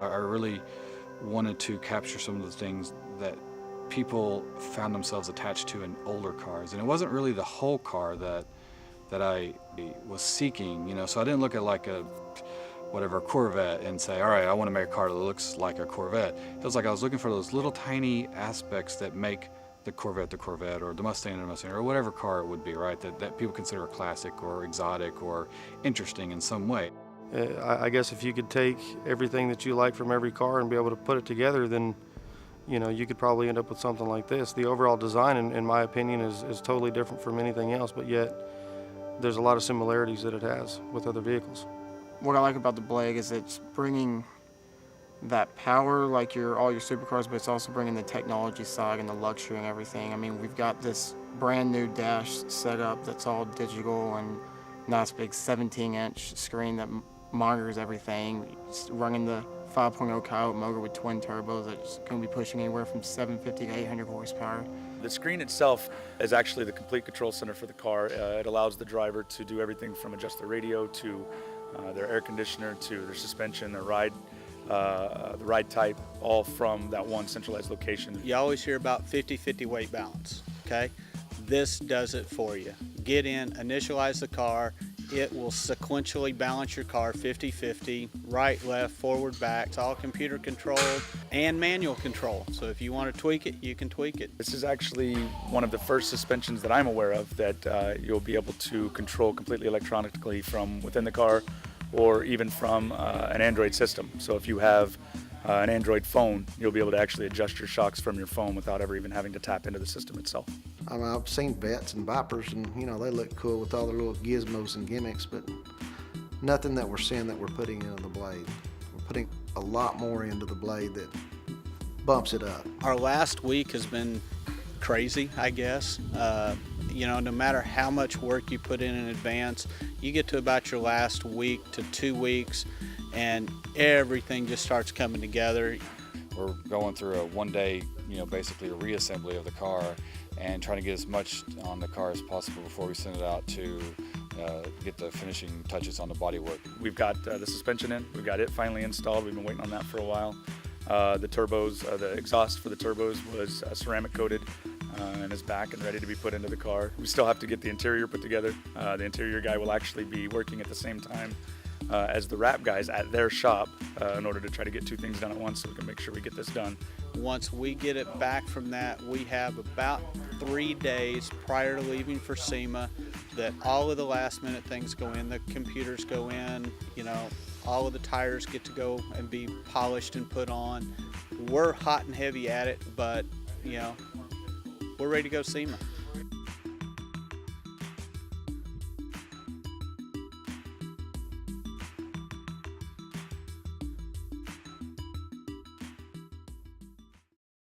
I really wanted to capture some of the things that people found themselves attached to in older cars, and it wasn't really the whole car that I was seeking, you know. So I didn't look at like a whatever Corvette and say, all right, I want to make a car that looks like a Corvette. It was like I was looking for those little tiny aspects that make the Corvette, or the Mustang the Mustang, or whatever car it would be, right? That people consider a classic or exotic or interesting in some way. I guess if you could take everything that you like from every car and be able to put it together, then you could probably end up with something like this. The overall design, in my opinion, is totally different from anything else, but yet there's a lot of similarities that it has with other vehicles. What I like about the Blade is it's bringing that power like all your supercars, but it's also bringing the technology side and the luxury and everything. I mean, we've got this brand new dash setup that's all digital and nice big 17-inch screen that monitors everything. It's running the 5.0 Coyote motor with twin turbos that's going to be pushing anywhere from 750 to 800 horsepower. The screen itself is actually the complete control center for the car. It allows the driver to do everything from adjust the radio to their air conditioner to their suspension, their ride, the ride type, all from that one centralized location. You always hear about 50-50 weight balance, okay? This does it for you. Get in, initialize the car. It will sequentially balance your car 50-50, right, left, forward, back. It's all computer controlled and manual control. So if you want to tweak it, you can tweak it. This is actually one of the first suspensions that I'm aware of that you'll be able to control completely electronically from within the car or even from an Android system. So if you have an Android phone, you'll be able to actually adjust your shocks from your phone without ever even having to tap into the system itself. I mean, I've seen Vettes and Vipers, and they look cool with all their little gizmos and gimmicks, but nothing that we're seeing that we're putting into the Blade. We're putting a lot more into the Blade that bumps it up. Our last week has been crazy, I guess. No matter how much work you put in advance, you get to about your last week to 2 weeks, and everything just starts coming together. We're going through a one-day, basically a reassembly of the car and trying to get as much on the car as possible before we send it out to get the finishing touches on the bodywork. We've got the suspension in, we've got it finally installed. We've been waiting on that for a while. The turbos, the exhaust for the turbos was ceramic coated and is back and ready to be put into the car. We still have to get the interior put together. The interior guy will actually be working at the same time as the wrap guys at their shop in order to try to get 2 things done at once so we can make sure we get this done. Once we get it back from that, we have about 3 days prior to leaving for SEMA that all of the last minute things go in, the computers go in, all of the tires get to go and be polished and put on. We're hot and heavy at it, but we're ready to go SEMA.